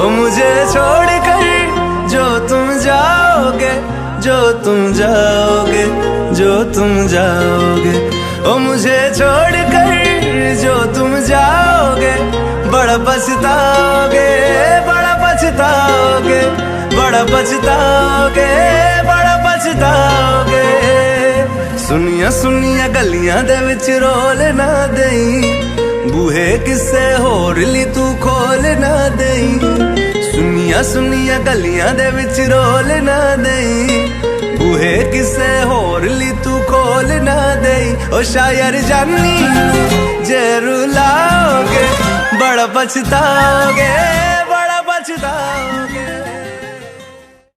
ओ मुझे छोड़ कर जो तुम जाओगे, जो तुम जाओगे, जो तुम जाओगे, ओ मुझे छोड़ कर जो तुम जाओगे, बड़ा पछताओगे, बड़ा पछताओगे, बड़ा पछताओगे, बड़ा पछताओगे। सुनिया सुनिया गलियां दे विच रोल ना देई, बूहे किसे होर ली तू खोल ना देई। सुनिया सुनिया गलियां दे विच रोल ना देई, बूहे किसे होर ली तू खोल ना देई। ओ शायर जानी जे रुलाओगे, बड़ा पछताओगे, बड़ा पछताओगे।